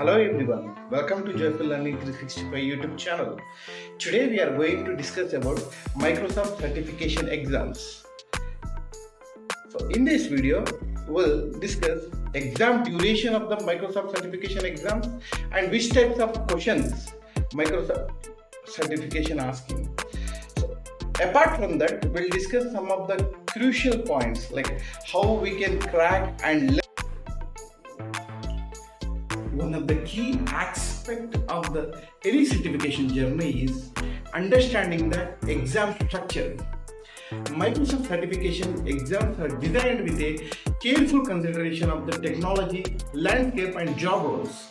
Hello everyone, welcome to Joyful Learning 365 YouTube channel. Today we are going to discuss about Microsoft certification exams. So in this video, we'll discuss exam duration of the Microsoft certification exams and which types of questions Microsoft certification asking. So apart from that, we'll discuss some of the crucial points like how we can crack and learn. One of the key aspects of any certification journey is understanding the exam structure. Microsoft certification exams are designed with a careful consideration of the technology, landscape and job roles.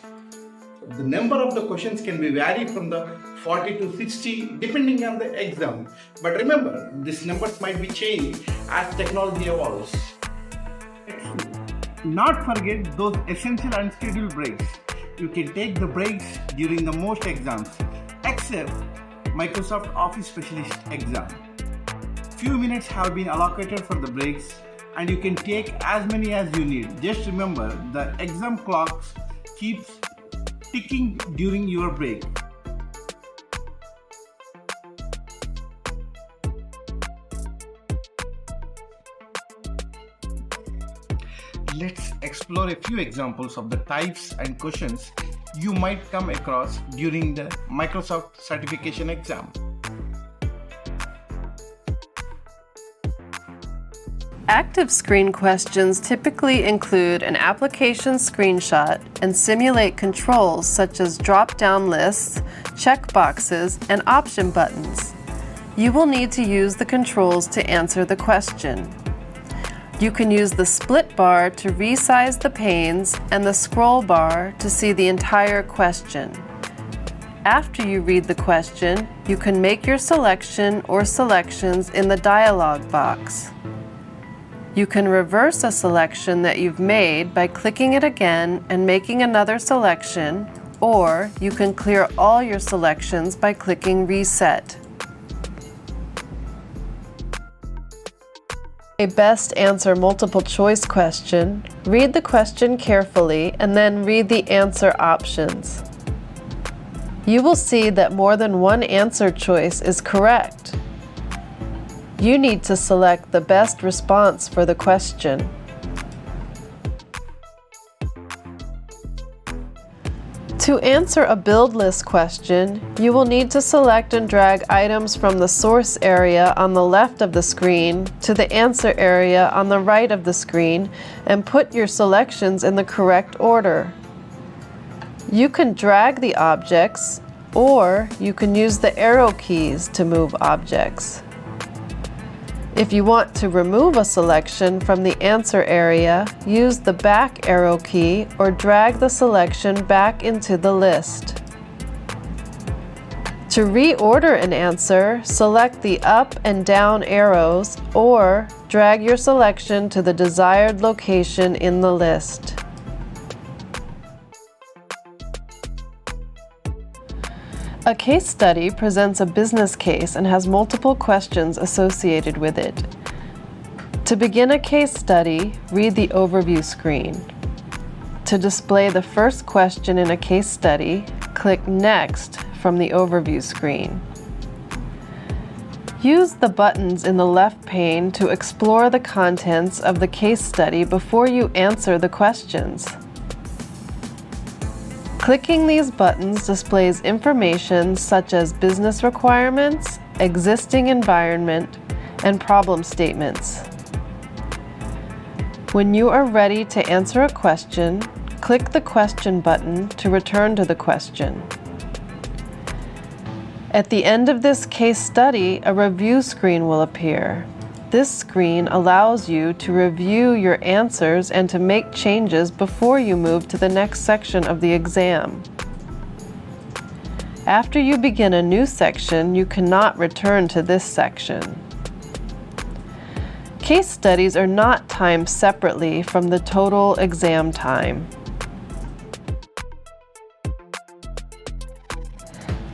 The number of the questions can be varied from the 40 to 60 depending on the exam. But remember, these numbers might be changed as technology evolves. Not forget those essential unscheduled breaks. You can take the breaks during the most exams, except Microsoft Office Specialist exam. Few minutes have been allocated for the breaks and you can take as many as you need. Just remember, the exam clocks keeps ticking during your break. Let's explore a few examples of the types and questions you might come across during the Microsoft certification exam. Active screen questions typically include an application screenshot and simulate controls such as drop-down lists, checkboxes, and option buttons. You will need to use the controls to answer the question. You can use the split bar to resize the panes and the scroll bar to see the entire question. After you read the question, you can make your selection or selections in the dialog box. You can reverse a selection that you've made by clicking it again and making another selection, or you can clear all your selections by clicking Reset. A best answer multiple choice question, read the question carefully and then read the answer options. You will see that more than one answer choice is correct. You need to select the best response for the question. To answer a build list question, you will need to select and drag items from the source area on the left of the screen to the answer area on the right of the screen and put your selections in the correct order. You can drag the objects, or you can use the arrow keys to move objects. If you want to remove a selection from the answer area, use the back arrow key or drag the selection back into the list. To reorder an answer, select the up and down arrows or drag your selection to the desired location in the list. A case study presents a business case and has multiple questions associated with it. To begin a case study, read the overview screen. To display the first question in a case study, click Next from the overview screen. Use the buttons in the left pane to explore the contents of the case study before you answer the questions. Clicking these buttons displays information such as business requirements, existing environment, and problem statements. When you are ready to answer a question, click the question button to return to the question. At the end of this case study, a review screen will appear. This screen allows you to review your answers and to make changes before you move to the next section of the exam. After you begin a new section, you cannot return to this section. Case studies are not timed separately from the total exam time.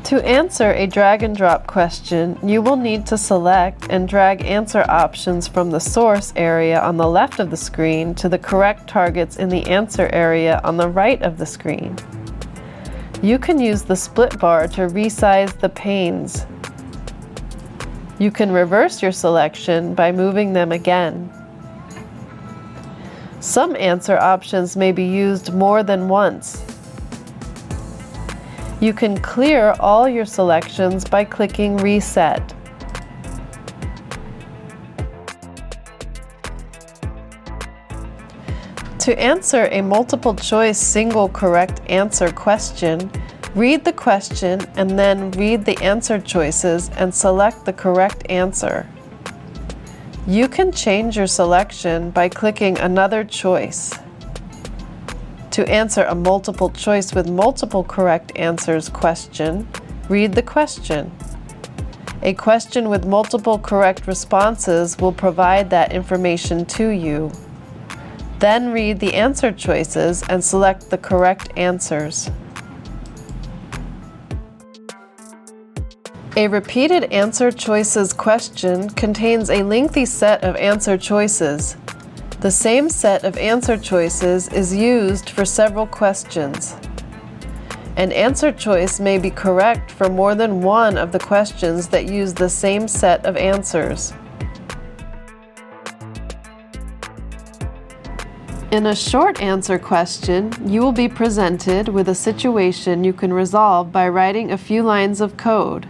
To answer a drag and drop question, you will need to select and drag answer options from the source area on the left of the screen to the correct targets in the answer area on the right of the screen. You can use the split bar to resize the panes. You can reverse your selection by moving them again. Some answer options may be used more than once. You can clear all your selections by clicking Reset. To answer a multiple-choice single correct answer question, read the question and then read the answer choices and select the correct answer. You can change your selection by clicking another choice. To answer a multiple choice with multiple correct answers question, read the question. A question with multiple correct responses will provide that information to you. Then read the answer choices and select the correct answers. A repeated answer choices question contains a lengthy set of answer choices. The same set of answer choices is used for several questions. An answer choice may be correct for more than one of the questions that use the same set of answers. In a short answer question, you will be presented with a situation you can resolve by writing a few lines of code.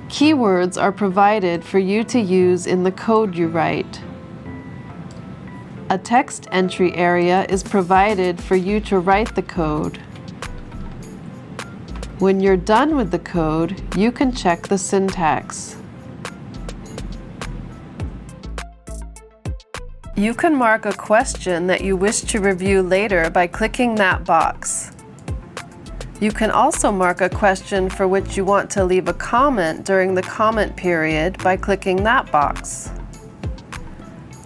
Keywords are provided for you to use in the code you write. A text entry area is provided for you to write the code. When you're done with the code, you can check the syntax. You can mark a question that you wish to review later by clicking that box. You can also mark a question for which you want to leave a comment during the comment period by clicking that box.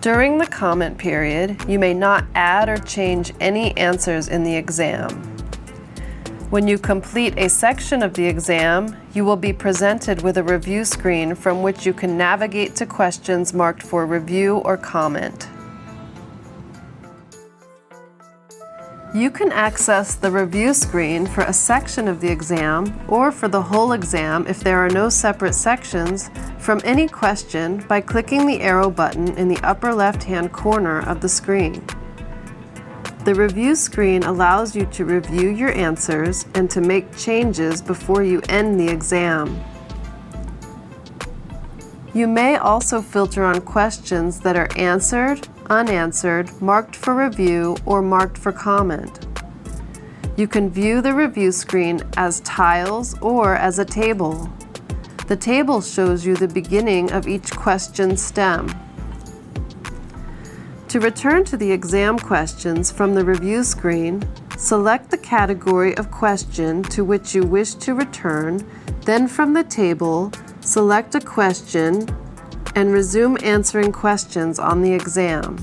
During the comment period, you may not add or change any answers in the exam. When you complete a section of the exam, you will be presented with a review screen from which you can navigate to questions marked for review or comment. You can access the review screen for a section of the exam or for the whole exam if there are no separate sections from any question by clicking the arrow button in the upper left-hand corner of the screen. The review screen allows you to review your answers and to make changes before you end the exam. You may also filter on questions that are answered, unanswered, marked for review, or marked for comment. You can view the review screen as tiles or as a table. The table shows you the beginning of each question stem. To return to the exam questions from the review screen, select the category of question to which you wish to return, then from the table, select a question and resume answering questions on the exam.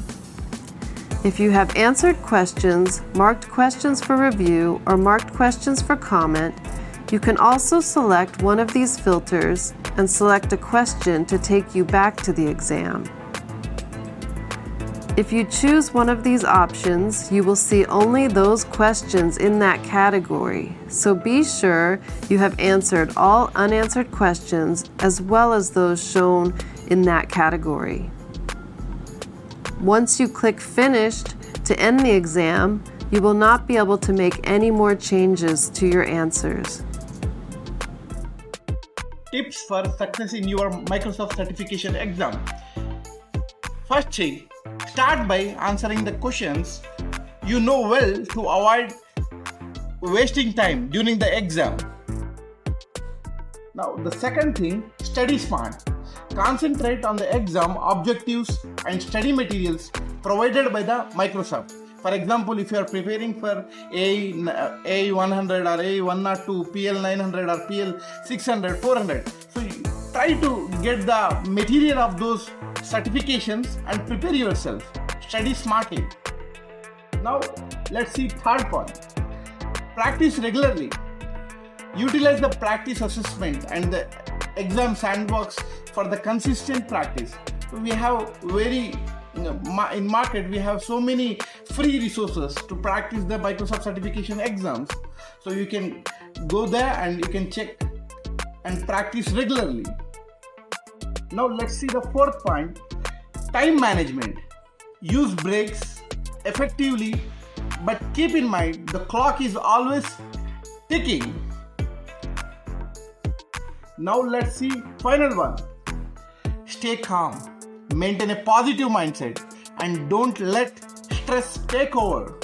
If you have answered questions, marked questions for review, or marked questions for comment, you can also select one of these filters and select a question to take you back to the exam. If you choose one of these options, you will see only those questions in that category, so be sure you have answered all unanswered questions as well as those shown in that category. Once you click Finished to end the exam, you will not be able to make any more changes to your answers. Tips for success in your Microsoft certification exam. First thing, start by answering the questions you know well to avoid wasting time during the exam. Now, the second thing, study smart. Concentrate on the exam objectives and study materials provided by the Microsoft. For example, if you are preparing for A100 or A102, PL900 or PL600, 400, so try to get the material of those certifications and prepare yourself. Study smartly. Now, let's see third point. Practice regularly. Utilize the practice assessment and the exam sandbox for the consistent practice. We have very in market we have so many free resources to practice the Microsoft certification exams. So you can go there and you can check and practice regularly. Now let's see the fourth point, time management. Use breaks effectively, but keep in mind the clock is always ticking. Now let's see final one. Stay calm, maintain a positive mindset, and don't let stress take over.